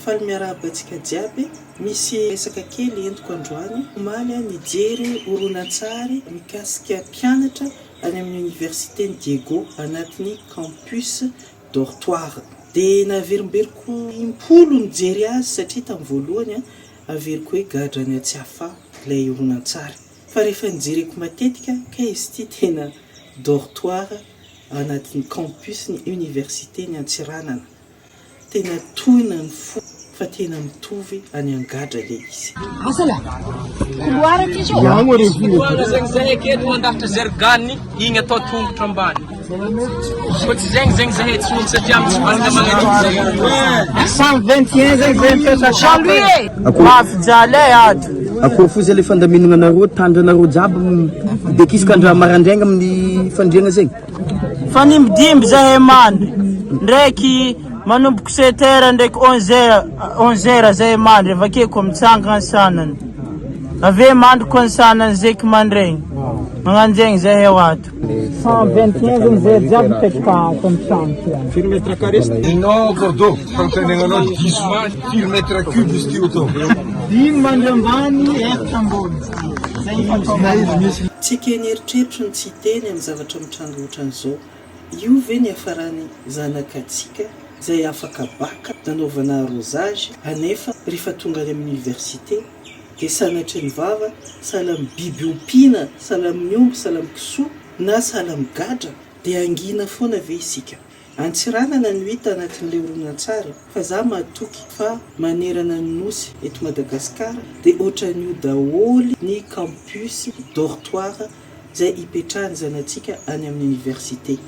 faly miarabantsika jiaby. Misy resaka kely entiko androany omaly nijery horonan-tsary mikasika mpianatra any amin'ny université ny Diego anatin'ny campus dortoir. Dia naverimberiko impolo nijery azy satria tamin'ny voalohany averiko hoe gadra ny atsiafa ilay horonan-tsary. Fa rehefa nijereko matetika ka izy ity tena dortoir anatin'ny campus ny université ny Antsiranana. Tena tohina ny fo fa tena mitovy any Angadra ilay izy. Asala couloir aty zao. Couloir zegny aketo mandafitra zergany igny atao tongotra ambany. Fa tsy zegny zahay tsy maintsy satria amin'ny marina magnano 121 zegny Jean-Louis mafijaly ato. Akory fo zay le fandaminana anareo tandranareo jiaby dekisaka andra marandraigna amin'ny fandriana zegny. Fanimidimby zahay mandry ndraiky manomboka 7 heures ndraiky 11 heures zahay mandry avakeko mitsangana sanany. Ave mandry koa sanany zeky mandregny. Magnano zegny zahay ato. 121 zegny zahay jiaby mipetraka ato amin'ny trano. Firy mètres carrés? Non, Bordeaux. Fampirenenanao 10 mètres cubes izy ty oto. 5 mandry ambany, 4 ambony. Tsy keny eritreritro ny tsy teny amin'ny zavatra mitranga ohatran'izao. Io ve ny afarany zanakatsika zay afaka baka nanaovana arrosage anefa rehefa tonga any amin'ny université dia sanatry ny vava sala mibiby ompiana, sala miomby, sala mikisoa na sala migadra dia angina foana ve isika. Antsiranana no hita anatin'ilay horonan-tsary fa za matoky fa manerana ny nosy eto Madagasikara dia ohatran'io daholy ny campus dortoir zay ipetrahany zanatsika any amin'ny université.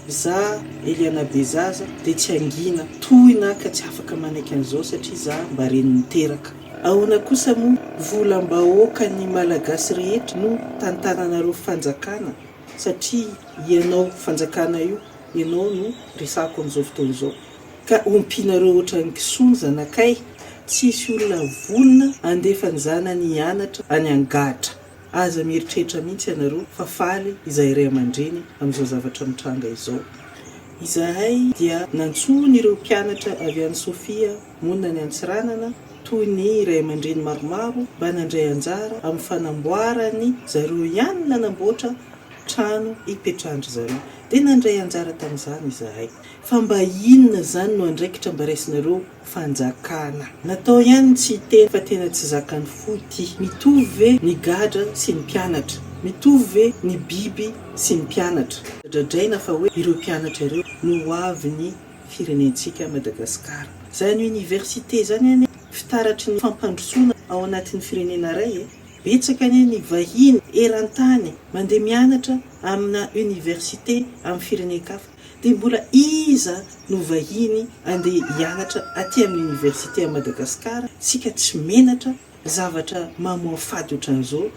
Za Eliana Bezaza dia tsy angina tohina ka tsy afaka manaiky an'izao satria za mba reny niteraka. Ahoana kosa moa volam-bahoaka ny malagasy rehetra no tantananareo fanjakana satria ianao fanjakana io ianao no resako amin'izao fotoana izao. Ka ompinareo ohatran'ny kisoa ny zanakay tsisy olona volona andefa ny zanany hianatra any Angadra. Aza mieritreritra mihitsy ianareo fa faly izay ray aman-dreny amin'izao zavatra mitranga izao. Izahay dia nantsony ireo mpianatra avy any Sofia monina ny Antsiranana toy ny ray aman-dreny maromaro mba nandray anjara amin'ny fanamboarany zareo ihany nanamboatra trano ipetrahandry zareo. Dia nandray anjara tamin'izany izahay. Fa mba inona zany no andraikitra mba raisinareo fanjakana. Natao ihany tsy teny fa tena tsy zakany fo ity. Mitovy ve ny gadra sy ny mpianatra? Mitovy ve ny biby sy ny mpianatra? Dradraina fa hoe ireo mpianatra ireo no avy ny firenentsika Madagasikara. Zany université zany any fitaratry ny fampandrosoana ao anatin'ny firenena iray. Betsaka ny vahiny eran-tany mandeha mianatra amina université amin'ny firenenkafa dia mbola iza no vahiny andeha hianatra aty amin'ny université à Madagasikara. Sika tsy menatra zavatra mamoafady ohatran'izao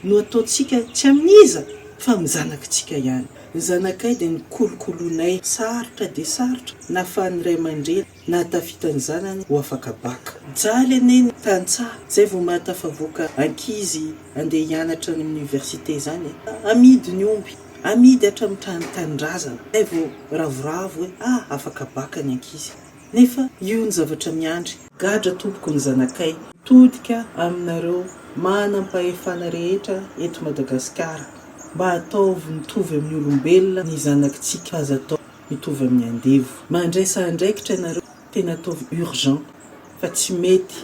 no ataontsika tsy amin'iza fa mizanakitsika ihany. Ny zanakay dia nikolokoloanay sarotra dia sarotra na fa ny ray aman-dreny na tafitany zanany ho afaka baka. Jaly aneny tantsaha zay vao mahatafavoaka ankizy andeha hianatra ny université zany. Amidy ny omby, amidy hatramin'ny tanindrazana. Zay vao ravoravo hoe afaka baka ny ankizy. Nefa io ny zavatra miandry. Gadra tompoko ny zanakay. Todika aminareo manam-pahefana rehetra eto Madagasikara. Mba ataovy mitovy amin'ny olombelona ny zanakitsika aza atao mitovy amin'ny andevo. Mandraisa andraikitra ianareo tena ataovy urgent fa tsy mety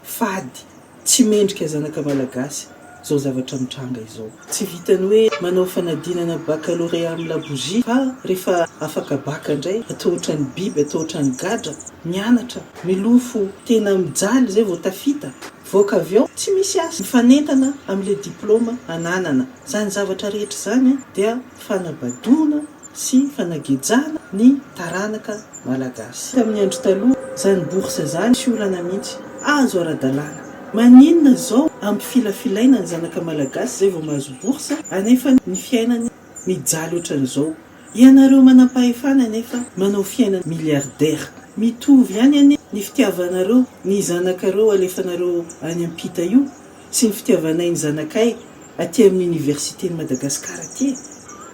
fady tsy mendrika zanaka malagasy zao zavatra mitranga izao. Tsy vitany hoe manao fanadinana baccalauréat amin'ny labougie fa rehefa afaka baka indray atao ohatran'ny biby, atao ohatran'ny gadra, mianatra milofo tena mijaly zay vao tafita. Voaka avy eo tsy misy asa mifanentana amin'ilay diplôma ananana. Zany zavatra rehetra zany dia fanabadona sy fanagejana ny taranaka malagasy. Tamin'ny andro taloha zany bourse zany sy olana mihitsy azo ara-dalàna. Maninona zao amin'ny filafilaina ny zanaka malagasy zay vao mahazo bourse anefa ny fiainany mijaly ohatran'izao. Ianareo manam-pahefana anefa manao fiainana milliardaire. Mitovy ihany ny fitiavanareo ny zanakareo alefanareo any ampita io sy ny fitiavanay ny zanakay aty amin'ny université ny Madagasikara aty.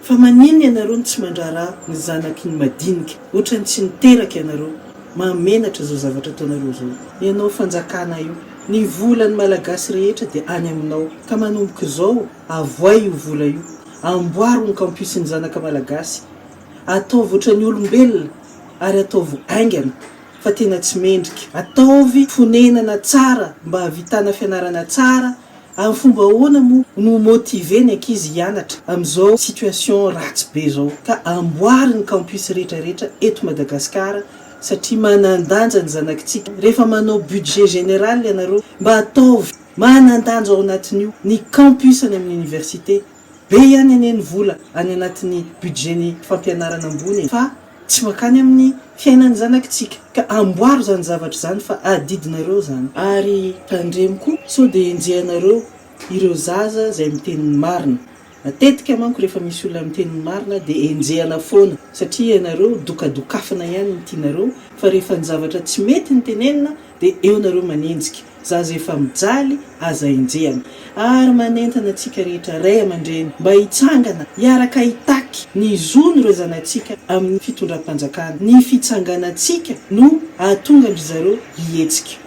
Fa maninona ianareo ny tsy mandrara ny zanaky ny madinika ohatrany tsy niteraka ianareo mamenatra zao zavatra ataonareo zao. Ianao fanjakana io, ny volan'ny malagasy rehetra dia any aminao. Ka manomboka zao, avoay io vola io, amboaro ny campusny zanaka malagasy, ataovy ohatran'ny olombelona ary ataovy aingana fa tena tsy mendrika. Ataovy fonenana tsara mba havitana fianarana tsara. Amin'ny fomba ahoana moa no motiver ny ankizy hianatra amin'izao situation ratsy be zao. Ka amboary ny campus rehetrarehetra eto Madagasikara satria manandanja ny zanakitsika. Rehefa manao budget général ianareo, mba ataovy manandanja ao anatin'io ny campus any amin'ny université. Be ihany aneny vola any anatin'ny budgetny fampianarana ambony fa tsy makany amin'ny fiainan'ny zanakitsika. Ka amboaro zany zavatra zany fa adidinareo zany. Ary tandremo koa so dia enjehanareo ireo zaza zay miteny marina. Matetika manko rehefa misy olona miteny marina dia enjehana foana satria ianareo dokadokafana ihany ny tianareo, fa rehefa ny zavatra tsy mety ny tenenina dia eo nareo manenjika. Zaza efa mijaly aza enjehana. Ary manentana antsika rehetra ray aman-dreny mba hitsangana hiaraka hitaky ny zony ireo zanantsika amin'ny fitondram-panjakana. Ny fitsanganantsika no ahatonga andry zareo hihetsika.